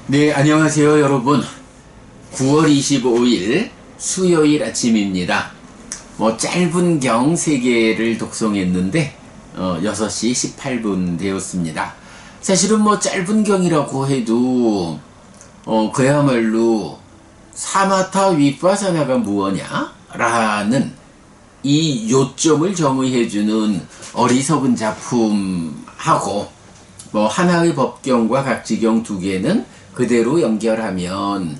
네, 안녕하세요, 여러분. 9월 25일 수요일 아침입니다. 짧은 경 3개를 독송했는데, 6시 18분 되었습니다. 사실은 짧은 경이라고 해도, 그야말로 사마타 위파사나가 무엇냐? 라는 이 요점을 정의해주는 어리석은 작품하고, 하나의 법경과 각지경 2개는 그대로 연결하면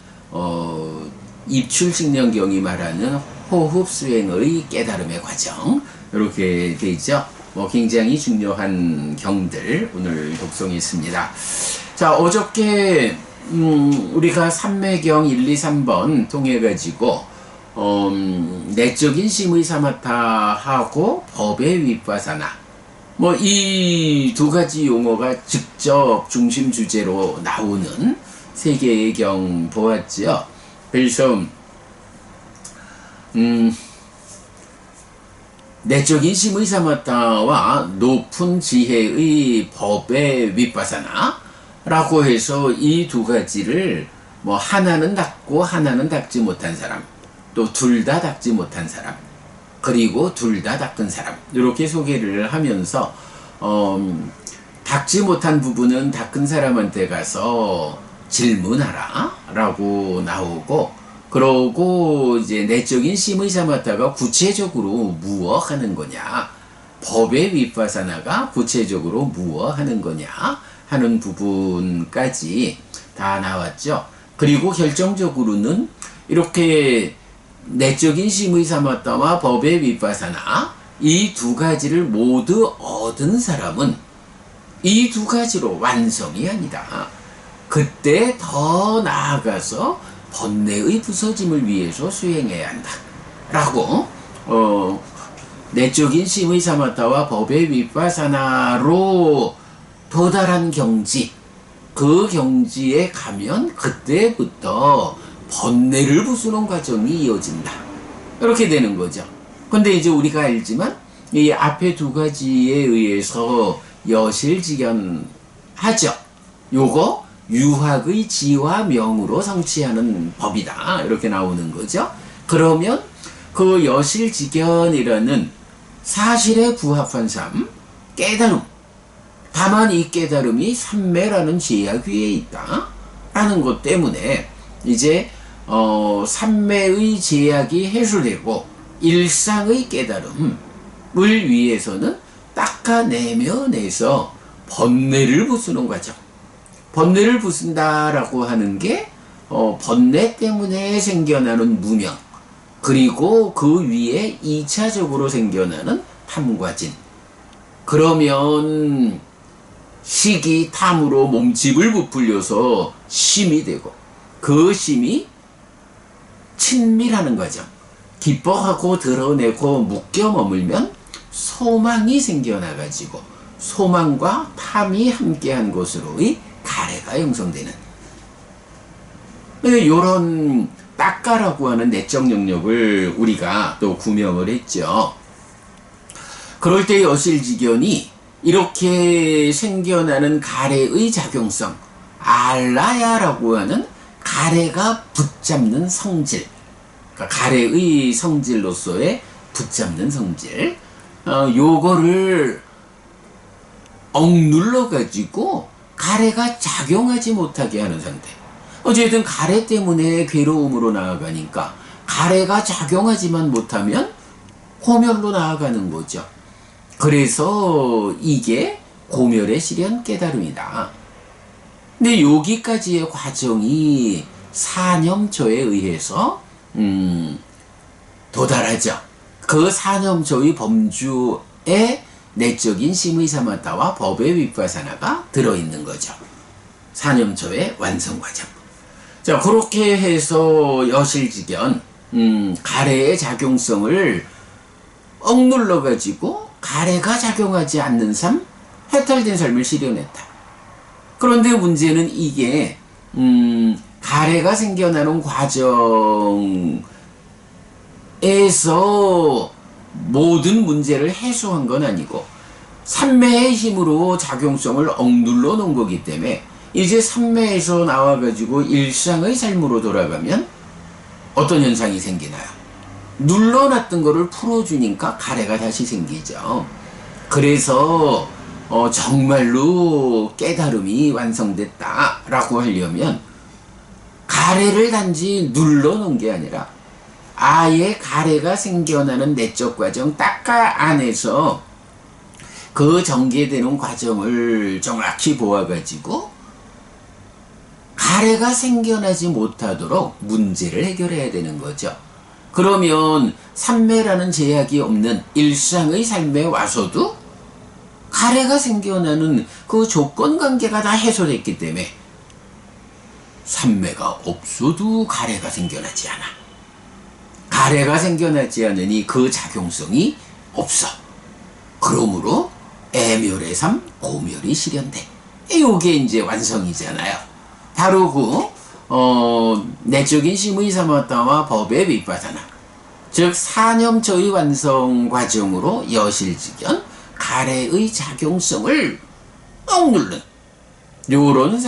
입출식령경이 말하는 호흡 수행의 깨달음의 과정, 이렇게 되죠. 굉장히 중요한 경들 오늘 독송했습니다. 자, 어저께 우리가 삼매경 1, 2, 3번 통해 가지고 내적인 심의 사마타하고 법의 위파사나, 이 2가지 용어가 직접 중심 주제로 나오는 3개의 경 보았죠. 그래서 내적인 심의 사마타와 높은 지혜의 법의 위파사나라고 해서 이 2가지를 하나는 닦고 하나는 닦지 못한 사람, 또 둘 다 닦지 못한 사람, 그리고 둘 다 닦은 사람, 이렇게 소개를 하면서 닦지 못한 부분은 닦은 사람한테 가서 질문하라 라고 나오고, 그러고 이제 내적인 심의 사마타가 구체적으로 무엇 하는 거냐, 법의 위파사나가 구체적으로 무엇 하는 거냐 하는 부분까지 다 나왔죠. 그리고 결정적으로는 이렇게 내적인 심의 사마타와 법의 위파사나, 이 2가지를 모두 얻은 사람은 이 2가지로 완성이 아니다. 그때 더 나아가서 번뇌의 부서짐을 위해서 수행해야 한다 라고 내적인 심의 사마타와 법의 위파사나로 도달한 경지, 그 경지에 가면 그때부터 번뇌를 부수는 과정이 이어진다, 이렇게 되는 거죠. 근데 이제 우리가 알지만 이 앞에 2가지에 의해서 여실직연하죠. 요거 유학의 지와 명으로 성취하는 법이다, 이렇게 나오는 거죠. 그러면 그 여실직연이라는 사실에 부합한 삶, 깨달음, 다만 이 깨달음이 삼매라는 제약 위에 있다 라는 것 때문에 이제 삼매의 제약이 해소되고 일상의 깨달음을 위해서는 닦아내면에서 번뇌를 부수는 과정, 번뇌를 부순다라고 하는 게 번뇌 때문에 생겨나는 무명, 그리고 그 위에 2차적으로 생겨나는 탐과진, 그러면 식이 탐으로 몸집을 부풀려서 심이 되고, 그 심이 친밀하는 과정, 기뻐하고 드러내고 묶여 머물면 소망이 생겨나가지고 소망과 탐이 함께한 것으로의 가래가 형성되는, 이런 닦아라고 하는 내적 영역을 우리가 또 구명을 했죠. 그럴 때 여실직연이 이렇게 생겨나는 가래의 작용성, 알라야라고 하는 가래가 붙잡는 성질, 그러니까 가래의 성질로서의 붙잡는 성질, 요거를 억눌러 가지고 가래가 작용하지 못하게 하는 상태. 어쨌든 가래 때문에 괴로움으로 나아가니까 가래가 작용하지만 못하면 고멸로 나아가는 거죠. 그래서 이게 고멸의 실현 깨달음이다. 근데 여기까지의 과정이 사념초에 의해서 도달하죠. 그 사념초의 범주에 내적인 심의 사마타와 법의 위파사나가 들어있는 거죠. 사념초의 완성 과정. 자, 그렇게 해서 여실직연, 가래의 작용성을 억눌러 가지고 가래가 작용하지 않는 삶, 해탈된 삶을 실현했다. 그런데 문제는 이게 가래가 생겨나는 과정에서 모든 문제를 해소한 건 아니고 삼매의 힘으로 작용성을 억눌러 놓은 거기 때문에 이제 삼매에서 나와가지고 일상의 삶으로 돌아가면 어떤 현상이 생기나요? 눌러놨던 거를 풀어주니까 가래가 다시 생기죠. 그래서 정말로 깨달음이 완성됐다라고 하려면 가래를 단지 눌러놓은 게 아니라 아예 가래가 생겨나는 내적 과정 닦아 안에서 그 전개되는 과정을 정확히 보아가지고 가래가 생겨나지 못하도록 문제를 해결해야 되는 거죠. 그러면 삼매라는 제약이 없는 일상의 삶에 와서도 가래가 생겨나는 그 조건관계가 다 해소됐기 때문에 삼매가 없어도 가래가 생겨나지 않아. 가래가 생겨나지 않으니 그 작용성이 없어. 그러므로 애멸의 삶, 고멸이 실현돼. 이게 이제 완성이잖아요. 바로 내적인 심의 사마타와 법의 윗바사나, 즉 사념처의 완성 과정으로 여실직연 가래의 작용성을 억누른 요런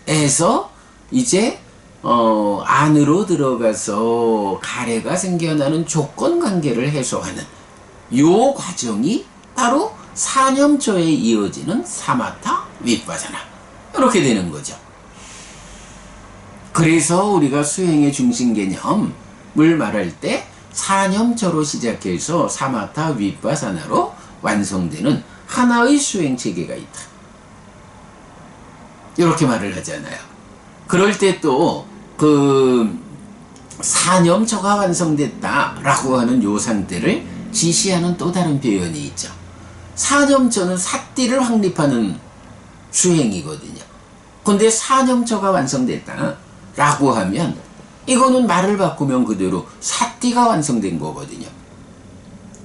상태에서 이제 안으로 들어가서 가래가 생겨나는 조건관계를 해소하는 요 과정이 바로 사념처에 이어지는 사마타 윗바사나 이렇게 되는 거죠. 그래서 우리가 수행의 중심 개념을 말할 때 사념처로 시작해서 사마타 윗바사나로 완성되는 하나의 수행 체계가 있다. 이렇게 말을 하잖아요. 그럴 때 또 사념처가 완성됐다라고 하는 요 상태를 지시하는 또 다른 표현이 있죠. 사념처는 사띠를 확립하는 수행이거든요. 근데 사념처가 완성됐다라고 하면 이거는 말을 바꾸면 그대로 사띠가 완성된 거거든요.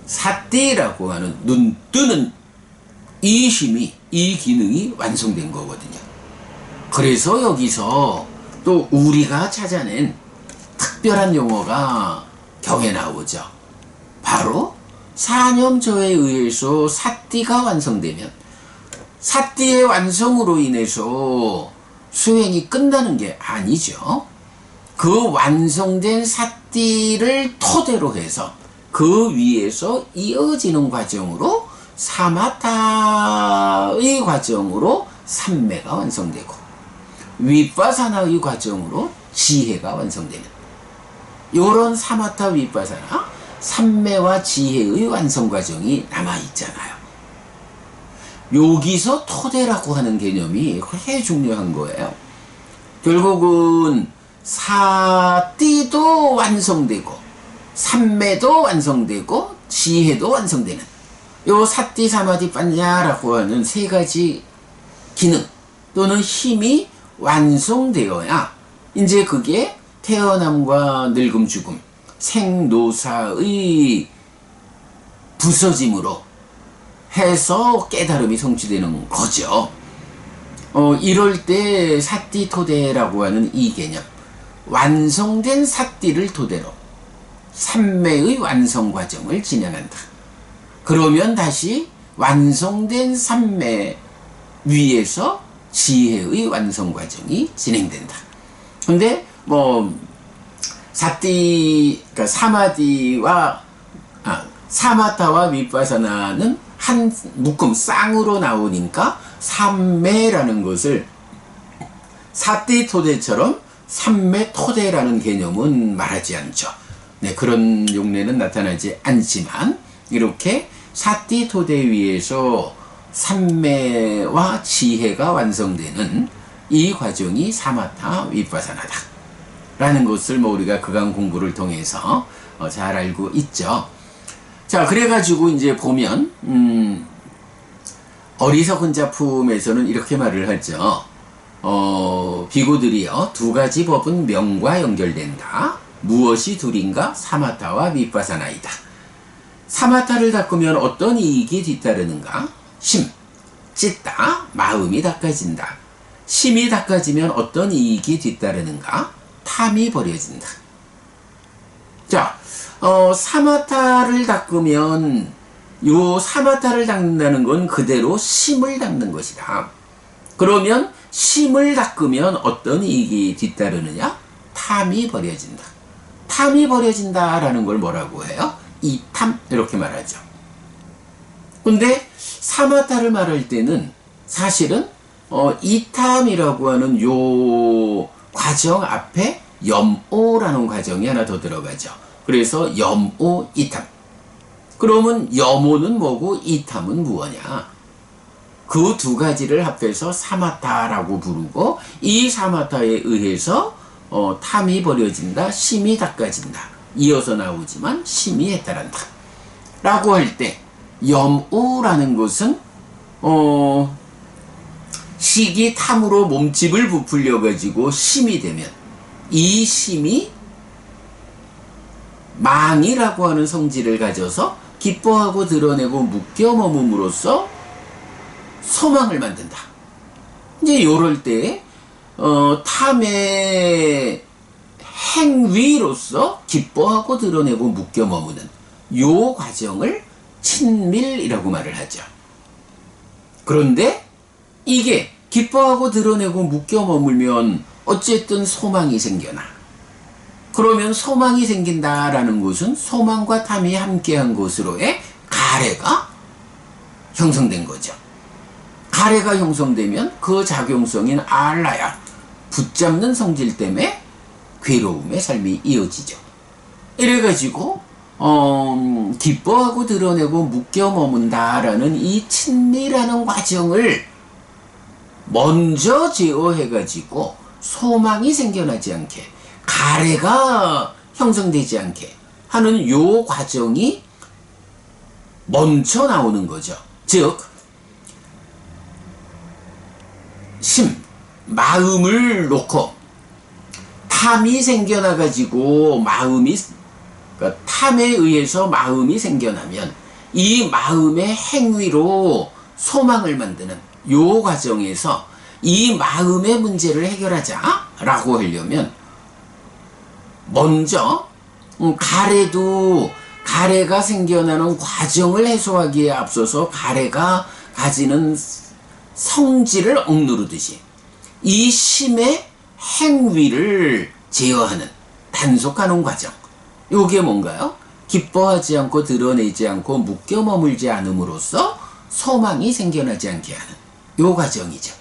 사띠라고 하는 눈 뜨는 이 힘이, 이 기능이 완성된 거거든요. 그래서 여기서 또 우리가 찾아낸 특별한 용어가 경에 나오죠. 바로 사념처에 의해서 사띠가 완성되면 사띠의 완성으로 인해서 수행이 끝나는 게 아니죠. 그 완성된 사띠를 토대로 해서 그 위에서 이어지는 과정으로 사마타의 과정으로 삼매가 완성되고 윗바사나의 과정으로 지혜가 완성되는 요런 사마타 윗바사나 삼매와 지혜의 완성 과정이 남아있잖아요. 여기서 토대라고 하는 개념이 굉장히 중요한 거예요. 결국은 사띠도 완성되고 삼매도 완성되고 지혜도 완성되는 요 사띠 사마디 빠냐라고 하는 세 가지 기능 또는 힘이 완성되어야 이제 그게 태어남과 늙음 죽음 생노사의 부서짐으로 해서 깨달음이 성취되는 거죠. 이럴 때 사띠 토대라고 하는 이 개념, 완성된 사띠를 토대로 삼매의 완성 과정을 진행한다. 그러면 다시 완성된 삼매 위에서 지혜의 완성 과정이 진행된다. 근데 그러니까 사마타와 윗바사나는 한 묶음 쌍으로 나오니까 삼매라는 것을 사띠 토대처럼 삼매 토대라는 개념은 말하지 않죠. 네, 그런 용례는 나타나지 않지만 이렇게 사띠 토대 위에서 삼매와 지혜가 완성되는 이 과정이 사마타 윗바사나다 라는 것을 우리가 그간 공부를 통해서 잘 알고 있죠. 자, 그래가지고 이제 보면 어리석은 작품에서는 이렇게 말을 하죠. 비구들이여 두 가지 법은 명과 연결된다. 무엇이 둘인가? 사마타와 윗바사나이다. 사마타를 닦으면 어떤 이익이 뒤따르는가? 심, 찢다, 마음이 닦아진다. 심이 닦아지면 어떤 이익이 뒤따르는가? 탐이 버려진다. 자, 사마타를 닦으면 요 사마타를 닦는다는 건 그대로 심을 닦는 것이다. 그러면 심을 닦으면 어떤 이익이 뒤따르느냐? 탐이 버려진다. 탐이 버려진다라는 걸 뭐라고 해요? 이탐 이렇게 말하죠. 근데 사마타를 말할 때는 사실은 이탐이라고 하는 요 과정 앞에 염오라는 과정이 하나 더 들어가죠. 그래서 염오 이탐. 그러면 염오는 뭐고 이탐은 무엇이냐? 그 두 가지를 합해서 사마타라고 부르고, 이 사마타에 의해서 탐이 버려진다, 심이 닦아진다. 이어서 나오지만 심이 해탈한다 라고 할 때, 염오라는 것은 식이 탐으로 몸집을 부풀려 가지고 심이 되면, 이 심이 망이라고 하는 성질을 가져서 기뻐하고 드러내고 묶여 머금으로써 소망을 만든다. 이제 요럴 때 탐의 행위로서 기뻐하고 드러내고 묶여 머무는 요 과정을 친밀이라고 말을 하죠. 그런데 이게 기뻐하고 드러내고 묶여 머물면 어쨌든 소망이 생겨나. 그러면 소망이 생긴다라는 것은 소망과 탐이 함께한 것으로의 가래가 형성된 거죠. 가래가 형성되면 그 작용성인 알라야, 붙잡는 성질 때문에 괴로움의 삶이 이어지죠. 이래가지고 기뻐하고 드러내고 묶여 머문다라는 이 친밀하는 과정을 먼저 제어해가지고 소망이 생겨나지 않게, 가래가 형성되지 않게 하는 요 과정이 먼저 나오는 거죠. 즉 마음을 놓고 탐이 생겨나가지고 그러니까 탐에 의해서 마음이 생겨나면 이 마음의 행위로 소망을 만드는 요 과정에서 이 마음의 문제를 해결하자라고 하려면 먼저 가래가 생겨나는 과정을 해소하기에 앞서서 가래가 가지는 성질을 억누르듯이 이 심의 행위를 제어하는, 단속하는 과정, 요게 뭔가요? 기뻐하지 않고 드러내지 않고 묶여 머물지 않음으로써 소망이 생겨나지 않게 하는 요 과정이죠.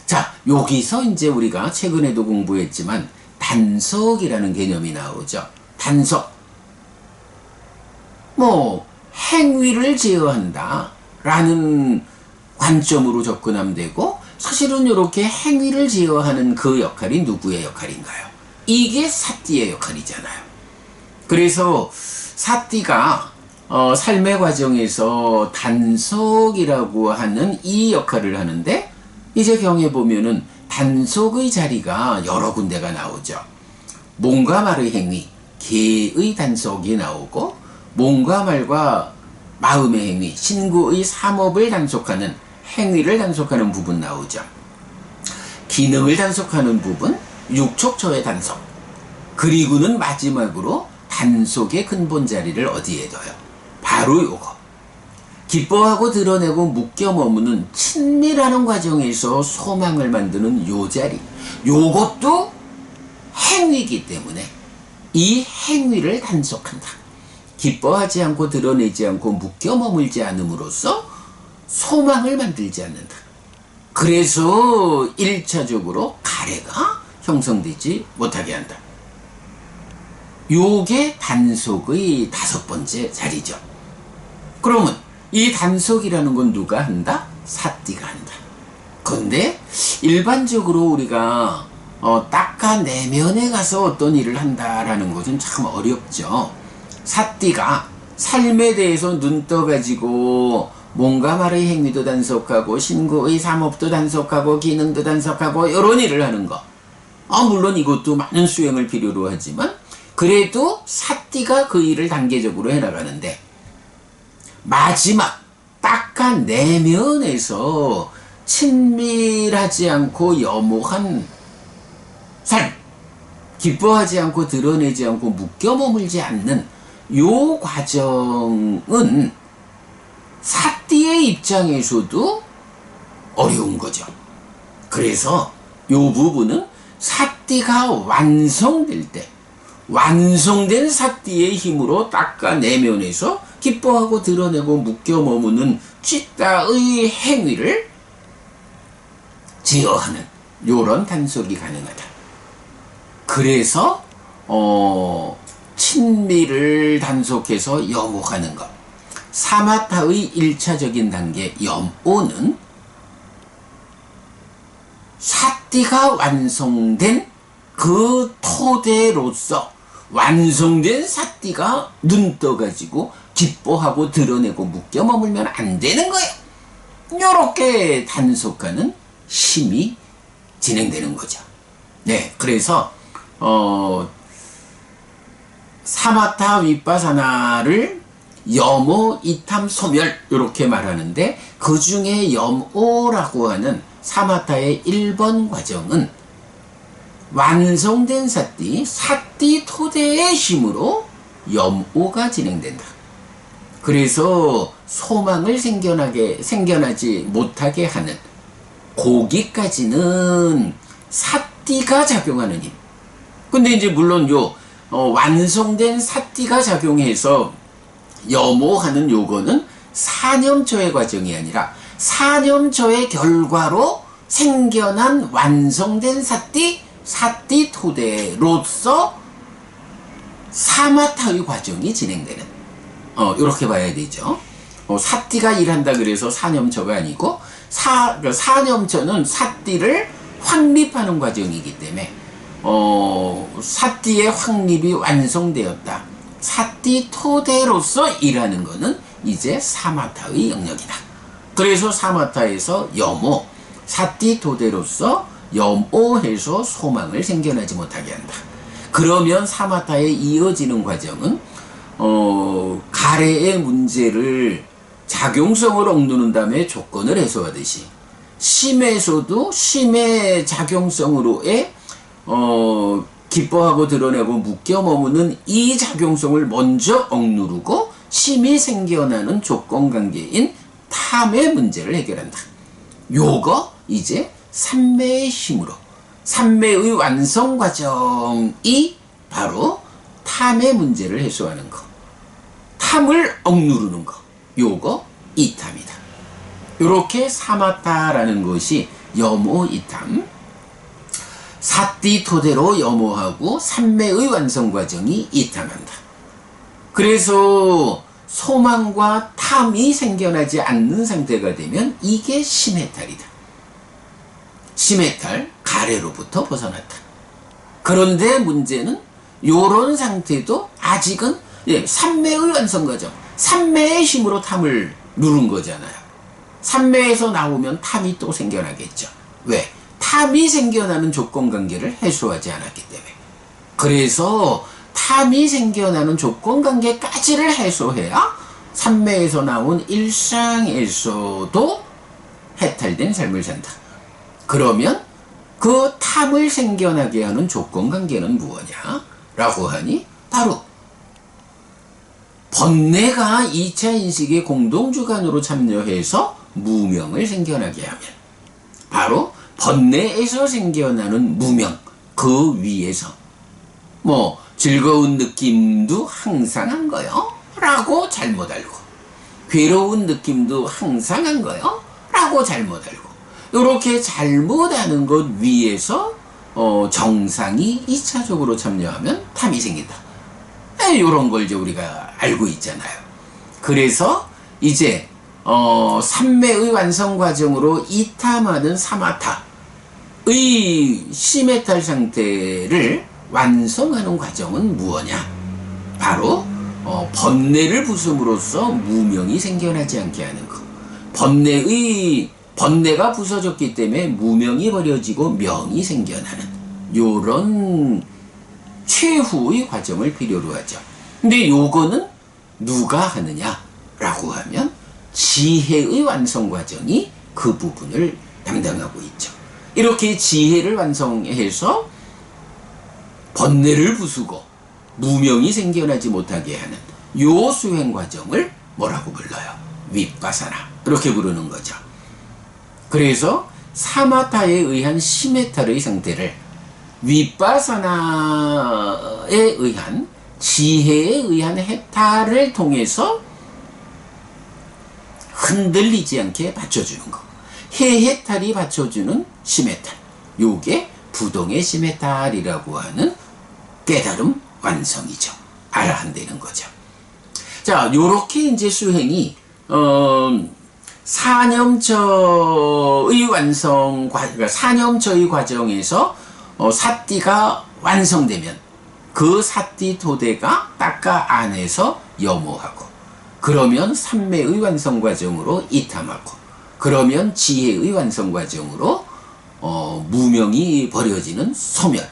자, 여기서 이제 우리가 최근에도 공부했지만 단속이라는 개념이 나오죠. 단속. 행위를 제어한다 라는 관점으로 접근하면 되고, 사실은 이렇게 행위를 제어하는 그 역할이 누구의 역할인가요? 이게 사띠의 역할이잖아요. 그래서 사띠가 삶의 과정에서 단속이라고 하는 이 역할을 하는데, 이제 경에 보면은 단속의 자리가 여러 군데가 나오죠. 몸과 말의 행위, 개의 단속이 나오고, 몸과 말과 마음의 행위, 신구의 삼업을 단속하는, 행위를 단속하는 부분 나오죠. 기능을 단속하는 부분, 육촉처의 단속. 그리고는 마지막으로 단속의 근본 자리를 어디에 둬요? 바로 요거. 기뻐하고 드러내고 묶여 머무는 친밀하는 과정에서 소망을 만드는 요 자리. 요것도 행위이기 때문에 이 행위를 단속한다. 기뻐하지 않고 드러내지 않고 묶여 머물지 않음으로써 소망을 만들지 않는다. 그래서 1차적으로 가래가 형성되지 못하게 한다. 요게 단속의 5번째 자리죠. 그러면 이 단속이라는 건 누가 한다? 사띠가 한다. 그런데 일반적으로 우리가 닦아내면에 가서 어떤 일을 한다라는 것은 참 어렵죠. 사띠가 삶에 대해서 눈 떠가지고 몸과 말의 행위도 단속하고 신구의 삼업도 단속하고 기능도 단속하고 이런 일을 하는 거. 물론 이것도 많은 수행을 필요로 하지만 그래도 사띠가 그 일을 단계적으로 해나가는데, 마지막 닦아내면에서 친밀하지 않고 염오한 삶, 기뻐하지 않고 드러내지 않고 묶여 머물지 않는 요 과정은 사띠의 입장에서도 어려운 거죠. 그래서 요 부분은 사띠가 완성될 때, 완성된 사띠의 힘으로 닦아내면에서 기뻐하고 드러내고 묶여 머무는 쥐따의 행위를 제어하는 요런 단속이 가능하다. 그래서 친미를 단속해서 염호하는 것. 사마타의 1차적인 단계 염오는 사띠가 완성된 그 토대로서 완성된 사띠가 눈 떠가지고 기뻐하고 드러내고 묶여 머물면 안 되는 거예요. 요렇게 단속하는 심이 진행되는 거죠. 네, 그래서 사마타 위빠사나를 염오, 이탐, 소멸 이렇게 말하는데 그 중에 염오라고 하는 사마타의 1번 과정은 완성된 사띠 토대의 힘으로 염오가 진행된다. 그래서 소망을 생겨나지 못하게 하는 거기까지는 사띠가 작용하는 힘. 근데 이제 물론 완성된 사띠가 작용해서 염오하는 요거는 사념초의 과정이 아니라 사념초의 결과로 생겨난 완성된 사띠 토대로서 사마타의 과정이 진행되는 이렇게 봐야 되죠. 사띠가 일한다 그래서 사념초가 아니고 사념초는 사띠를 확립하는 과정이기 때문에 사띠의 확립이 완성되었다. 사띠 토대로서 일하는 것은 이제 사마타의 영역이다. 그래서 사마타에서 염오, 사띠 토대로서 염오해서 소망을 생겨나지 못하게 한다. 그러면 사마타에 이어지는 과정은 가래의 문제를 작용성을 억누른 다음에 조건을 해소하듯이 심에서도 심의 작용성으로의 기뻐하고 드러내고 묶여 머무는 이 작용성을 먼저 억누르고 심이 생겨나는 조건관계인 탐의 문제를 해결한다. 요거 이제 삼매의 힘으로 삼매의 완성 과정이 바로 탐의 문제를 해소하는 거, 탐을 억누르는 거, 요거 이탐이다. 요렇게 사마타라는 것이 염오 이탐, 사띠 토대로 염오하고 삼매의 완성 과정이 이탐한다. 그래서 소망과 탐이 생겨나지 않는 상태가 되면 이게 심해탈이다. 심해탈, 가래로부터 벗어났다. 그런데 문제는 요런 상태도 아직은 삼매의 완성 과정, 삼매의 힘으로 탐을 누른 거잖아요. 삼매에서 나오면 탐이 또 생겨나겠죠. 왜? 탐이 생겨나는 조건관계를 해소하지 않았기 때문에. 그래서 탐이 생겨나는 조건관계까지를 해소해야 삼매에서 나온 일상에서도 해탈된 삶을 산다. 그러면 그 탐을 생겨나게 하는 조건관계는 무엇이냐? 라고 하니 바로 번뇌가 2차 인식의 공동주관으로 참여해서 무명을 생겨나게 하면 바로 번뇌에서 생겨나는 무명, 그 위에서 즐거운 느낌도 항상 한 거요 라고 잘못 알고, 괴로운 느낌도 항상 한 거요 라고 잘못 알고, 이렇게 잘못 아는 것 위에서 정상이 2차적으로 참여하면 탐이 생긴다. 이런 걸 이제 우리가 알고 있잖아요. 그래서 이제 삼매의 완성 과정으로 이탐하는 사마타의 심해탈 상태를 완성하는 과정은 무엇이냐? 바로 번뇌를 부숨으로써 무명이 생겨나지 않게 하는 것. 번뇌가 부서졌기 때문에 무명이 버려지고 명이 생겨나는 요런 최후의 과정을 필요로 하죠. 근데 요거는 누가 하느냐라고 하면 지혜의 완성 과정이 그 부분을 담당하고 있죠. 이렇게 지혜를 완성해서 번뇌를 부수고 무명이 생겨나지 못하게 하는 요 수행 과정을 뭐라고 불러요? 윗바사나, 이렇게 부르는 거죠. 그래서 사마타에 의한 시메탈의 상태를 위빠사나에 의한 지혜에 의한 해탈을 통해서 흔들리지 않게 받쳐주는 거. 해해탈이 받쳐주는 시메탈. 요게 부동의 시메탈이라고 하는 깨달음 완성이죠. 알아야 한다는 거죠. 자, 요렇게 이제 수행이, 사념처의 그러니까 사념처의 과정에서, 사띠가 완성되면, 그 사띠 토대가 딱가 안에서 염호하고, 그러면 삼매의 완성 과정으로 이탐하고, 그러면 지혜의 완성 과정으로, 무명이 버려지는 소멸.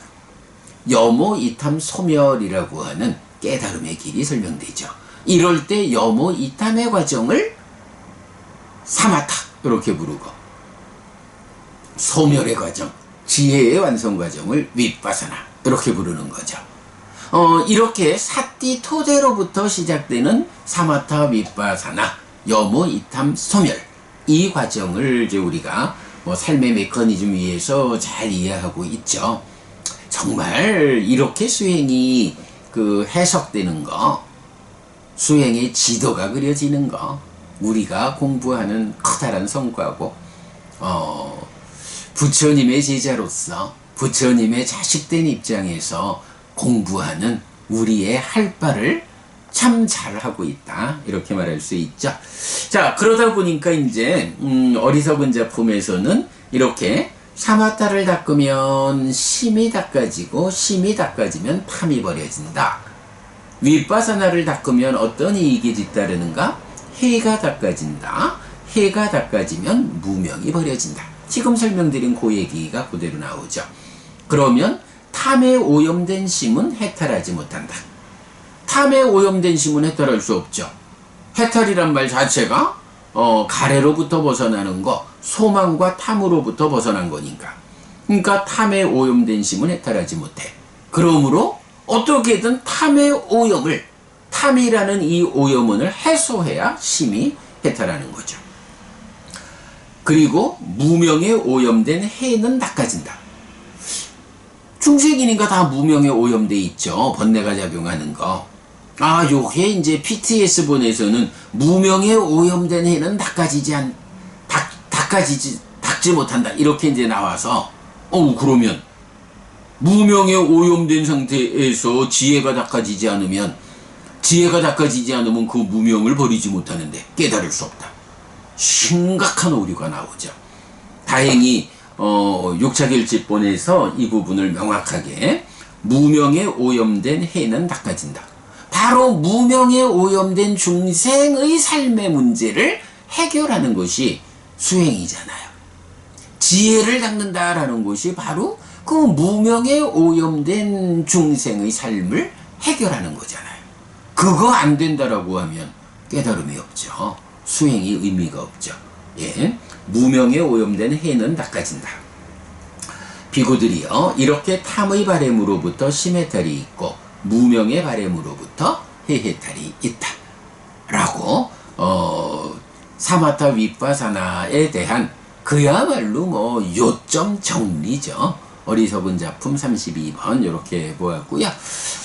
염호, 이탐, 소멸이라고 하는 깨달음의 길이 설명되죠. 이럴 때 염호, 이탐의 과정을 사마타 이렇게 부르고, 소멸의 과정, 지혜의 완성 과정을 윗바사나 이렇게 부르는 거죠. 이렇게 사띠 토대로부터 시작되는 사마타, 윗바사나, 염호, 이탐, 소멸, 이 과정을 이제 우리가 삶의 메커니즘 위에서 잘 이해하고 있죠. 정말 이렇게 수행이 해석되는 거, 수행의 지도가 그려지는 거, 우리가 공부하는 커다란 성과고, 부처님의 제자로서 부처님의 자식된 입장에서 공부하는 우리의 할 바를 참 잘하고 있다, 이렇게 말할 수 있죠. 자, 그러다 보니까 이제 어리석은 작품에서는 이렇게 사마타를 닦으면 심이 닦아지고, 심이 닦아지면 탐이 버려진다. 윗바사나를 닦으면 어떤 이익이 뒤따르는가? 해가 닦아진다. 해가 닦아지면 무명이 버려진다. 지금 설명드린 그 얘기가 그대로 나오죠. 그러면 탐에 오염된 심은 해탈하지 못한다. 탐에 오염된 심은 해탈할 수 없죠. 해탈이란 말 자체가 가래로부터 벗어나는 거, 소망과 탐으로부터 벗어난 거니까. 그러니까 탐에 오염된 심은 해탈하지 못해. 그러므로 어떻게든 탐의 오염을, 탐이라는 이 오염원을 해소해야 심이 해탈하는 거죠. 그리고 무명에 오염된 해는 닦아진다. 중생이니까 다 무명에 오염돼 있죠. 번뇌가 작용하는 거. 아, 요게 이제 PTS본에서는 무명에 오염된 해는 닦지 못한다, 이렇게 이제 나와서, 그러면 무명에 오염된 상태에서 지혜가 닦아지지 않으면 그 무명을 버리지 못하는데 깨달을 수 없다. 심각한 오류가 나오죠. 다행히 육차결집본에서 이 부분을 명확하게, 무명에 오염된 해는 닦아진다. 바로 무명에 오염된 중생의 삶의 문제를 해결하는 것이 수행이잖아요. 지혜를 닦는다라는 것이 바로 그 무명에 오염된 중생의 삶을 해결하는 거잖아요. 그거 안 된다라고 하면 깨달음이 없죠. 수행이 의미가 없죠. 예, 무명에 오염된 해는 닦아진다. 비구들이요, 이렇게 탐의 바램으로부터 심해탈이 있고 무명의 바램으로부터 해해탈이 있다 라고 사마타 윗바사나에 대한 그야말로 요점 정리죠. 어리석은 작품 32번 이렇게 보았고요.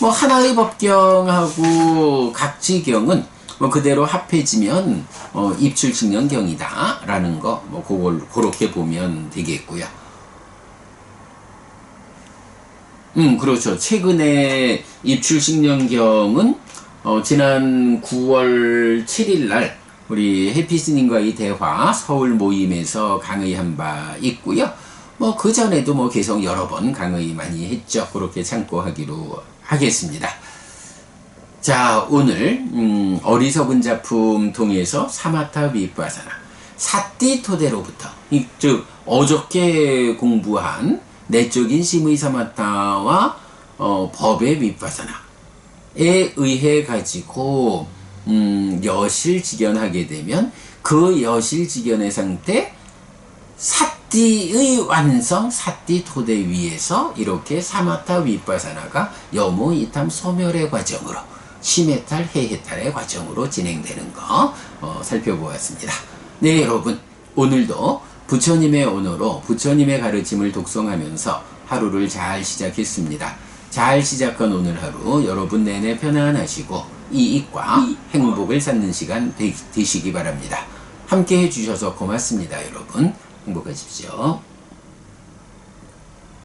하나의 법경하고 각지경은 그대로 합해지면 입출식년경이다 라는 거, 그걸 그렇게 보면 되겠고요. 그렇죠. 최근에 입출식년경은 지난 9월 7일 날 우리 해피스님과의 대화 서울 모임에서 강의한 바 있고요. 그 전에도 계속 여러 번 강의 많이 했죠. 그렇게 참고하기로 하겠습니다. 자, 오늘 어리석은 작품 통해서 사마타 윗바사나, 사띠 토대로부터, 즉 어저께 공부한 내적인 심의 사마타와 법의 윗바사나에 의해 가지고 여실직연하게 되면 그 여실직연의 상태, 사띠의 완성, 사띠 토대 위에서 이렇게 사마타 윗바사나가 염호, 이탐, 소멸의 과정으로, 심해탈, 해해탈의 과정으로 진행되는 거 살펴보았습니다. 네, 여러분, 오늘도 부처님의 언어로 부처님의 가르침을 독송하면서 하루를 잘 시작했습니다. 잘 시작한 오늘 하루 여러분 내내 편안하시고 이익과 행복을 쌓는 시간 되시기 바랍니다. 함께 해주셔서 고맙습니다. 여러분 행복하십시오.